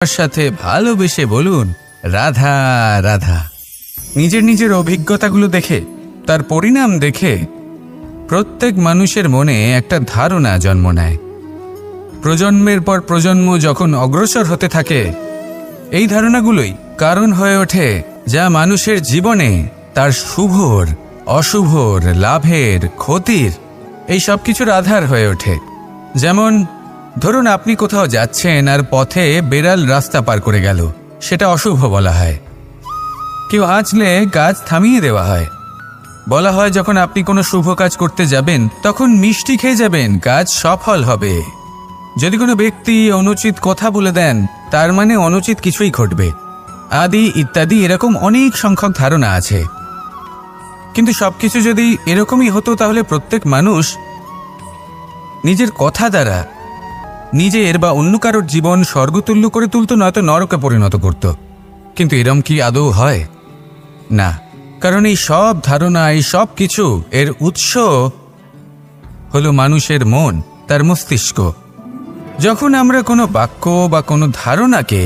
আমার সাথে ভালোবেসে বলুন রাধা রাধা। নিজের নিজের অভিজ্ঞতাগুলো দেখে, তার পরিণাম দেখে প্রত্যেক মানুষের মনে একটা ধারণা জন্ম নেয়। প্রজন্মের পর প্রজন্ম যখন অগ্রসর হতে থাকে, এই ধারণাগুলোই কারণ হয়ে ওঠে যা মানুষের জীবনে তার শুভর, অশুভর, লাভের, ক্ষতির এই সব কিছুর আধার হয়ে ওঠে। যেমন ধরুন, আপনি কোথাও যাচ্ছেন আর পথে বেড়াল রাস্তা পার করে গেল, সেটা অশুভ বলা হয়। কেউ হাঁচলে কাজ থামিয়ে দেওয়া হয়। বলা হয় যখন আপনি কোনো শুভ কাজ করতে যাবেন তখন মিষ্টি খেয়ে যাবেন, কাজ সফল হবে। যদি কোনো ব্যক্তি অনুচিত কথা বলে দেন, তার মানে অনুচিত কিছুই ঘটবে, আদি ইত্যাদি। এরকম অনেক সংখ্যক ধারণা আছে। কিন্তু সবকিছু যদি এরকমই হতো তাহলে প্রত্যেক মানুষ নিজের কথা দ্বারা নিজের বা অন্য কারোর জীবন স্বর্গতুল্য করে তুলত, নয়তো নরকে পরিণত করত। কিন্তু এরম কি আদৌ হয়? না, কারণ এই সব ধারণা, এই সব কিছু এর উৎস হলো মানুষের মন, তার মস্তিষ্ক। যখন আমরা কোনো বাক্য বা কোনো ধারণাকে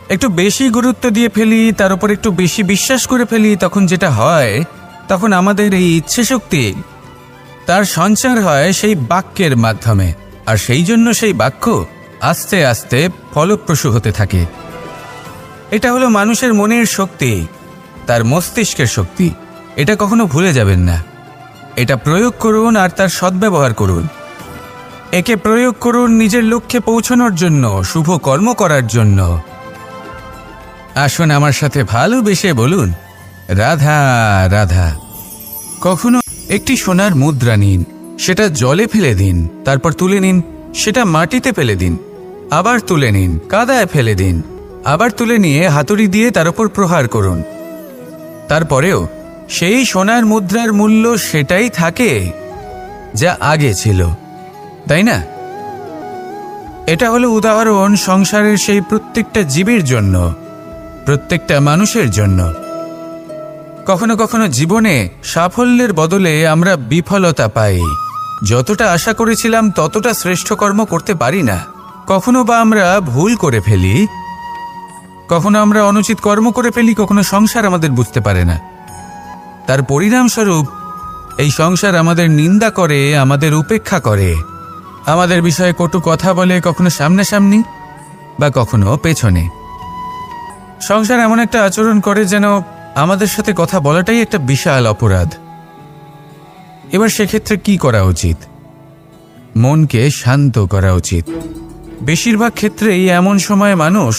একটু বেশি গুরুত্ব দিয়ে ফেলি, তার উপর একটু বেশি বিশ্বাস করে ফেলি, তখন যেটা হয়, তখন আমাদের এই ইচ্ছে শক্তি তার সঞ্চার হয় সেই বাক্যের মাধ্যমে। আর সেই জন্য সেই বাক্য আস্তে আস্তে ফলপ্রসূ হতে থাকে। এটা হলো মানুষের মনের শক্তি, তার মস্তিষ্কের শক্তি। এটা কখনো ভুলে যাবেন না। এটা প্রয়োগ করুন আর তার সদ্ব্যবহার করুন। একে প্রয়োগ করুন নিজের লক্ষ্যে পৌঁছানোর জন্য, শুভ কর্ম করার জন্য। আসুন আমার সাথে ভালোবেসে বলুন রাধা রাধা। কখনো একটি সোনার মুদ্রা নিন, সেটা জলে ফেলে দিন, তারপর তুলে নিন, সেটা মাটিতে ফেলে দিন, আবার তুলে নিন, কাদায় ফেলে দিন, আবার তুলে নিয়ে হাতুড়ি দিয়ে তার উপর প্রহার করুন। তারপরেও সেই সোনার মুদ্রার মূল্য সেটাই থাকে যা আগে ছিল, তাই না? এটা হলো উদাহরণ সংসারের সেই প্রত্যেকটা জীবের জন্য, প্রত্যেকটা মানুষের জন্য। কখনো কখনো জীবনে সাফল্যের বদলে আমরা বিফলতা পাই। যতটা আশা করেছিলাম ততটা শ্রেষ্ঠ কর্ম করতে পারি না। কখনো বা আমরা ভুল করে ফেলি, কখনো আমরা অনুচিত কর্ম করে ফেলি, কখনো সংসার আমাদের বুঝতে পারে না। তার পরিণামস্বরূপ এই সংসার আমাদের নিন্দা করে, আমাদের উপেক্ষা করে, আমাদের বিষয়ে কটু কথা বলে, কখনো সামনাসামনি বা কখনো পেছনে। সংসার এমন একটা আচরণ করে যেন আমাদের সাথে কথা বলাটাই একটা বিশাল অপরাধ। এবার সেক্ষেত্রে কি করা উচিত? মনকে শান্ত করা উচিত। বেশিরভাগ ক্ষেত্রেই এমন সময় মানুষ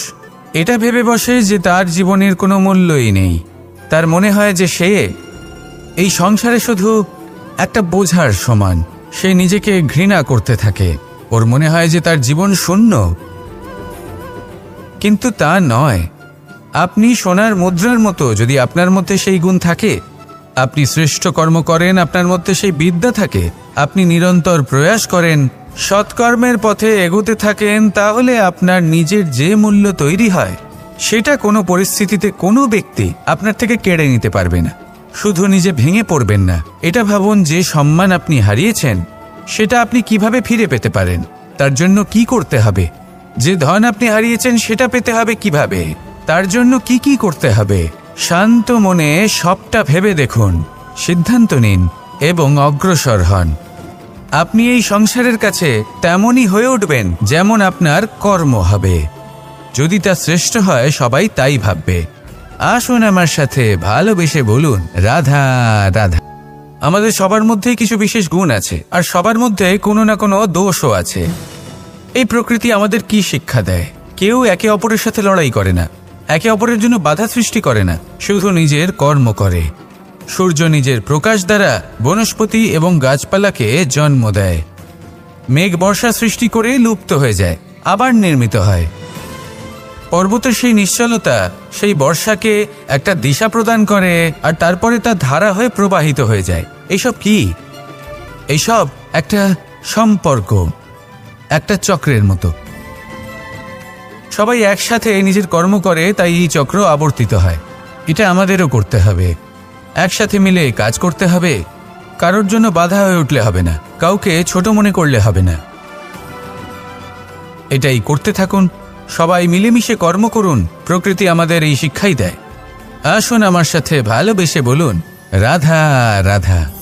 এটা ভেবে বসে যে তার জীবনের কোনো মূল্যই নেই। তার মনে হয় যে সে এই সংসারে শুধু একটা বোঝার সমান। সে নিজেকে ঘৃণা করতে থাকে। ওর মনে হয় যে তার জীবন শূন্য। কিন্তু তা নয়। আপনি সোনার মুদ্রার মতো। যদি আপনার মধ্যে সেই গুণ থাকে, আপনি শ্রেষ্ঠ কর্ম করেন, আপনার মধ্যে সেই বিদ্যা থাকে, আপনি নিরন্তর প্রয়াস করেন, সৎকর্মের পথে এগোতে থাকেন, তাহলে আপনার নিজের যে মূল্য তৈরি হয় সেটা কোনো পরিস্থিতিতে কোনো ব্যক্তি আপনার থেকে কেড়ে নিতে পারবে না। শুধু নিজে ভেঙে পড়বেন না। এটা ভাবুন, যে সম্মান আপনি হারিয়েছেন সেটা আপনি কিভাবে ফিরে পেতে পারেন, তার জন্য কি করতে হবে। যে ধন আপনি হারিয়েছেন সেটা পেতে হবে কিভাবে, তার জন্য কি কি করতে হবে। শান্ত মনে সবটা ভেবে দেখুন, সিদ্ধান্ত নিন এবং অগ্রসর হন। আপনি এই সংসারের কাছে তেমনই হয়ে উঠবেন যেমন আপনার কর্ম হবে। যদি তা শ্রেষ্ঠ হয়, সবাই তাই ভাববে। আসুন আমার সাথে ভালোবেসে বলুন রাধা রাধা। আমাদের সবার মধ্যেই কিছু বিশেষ গুণ আছে, আর সবার মধ্যে কোনো না কোনো দোষও আছে। এই প্রকৃতি আমাদের কি শিক্ষা দেয়? কেউ একে অপরের সাথে লড়াই করে না, একে অপরের জন্য বাধা সৃষ্টি করে না, শুধু নিজের কর্ম করে। সূর্য নিজের প্রকাশ দ্বারা বনস্পতি এবং গাছপালাকে জন্ম দেয়। মেঘ বর্ষা সৃষ্টি করে লুপ্ত হয়ে যায়, আবার নির্মিত হয়। পর্বতের সেই নিশ্চলতা সেই বর্ষাকে একটা দিশা প্রদান করে, আর তারপরে তা ধারা হয়ে প্রবাহিত হয়ে যায়। এইসব কি? এইসব একটা সম্পর্ক, একটা চক্রের মতো। সবাই একসাথে নিজের কর্ম করে, তাই এই চক্র আবর্তিত হয়। এটা আমাদেরও করতে হবে। একসাথে মিলে কাজ করতে হবে। কারোর জন্য বাধা হয়ে উঠলে হবে না, কাউকে ছোট মনে করলে হবে না। এটাই করতে থাকুন, সবাই মিলেমিশে কর্ম করুন, প্রকৃতি আমাদের এই শিক্ষাই দেয়। আসুন আমার সাথে ভালোবেসে বলুন রাধা রাধা।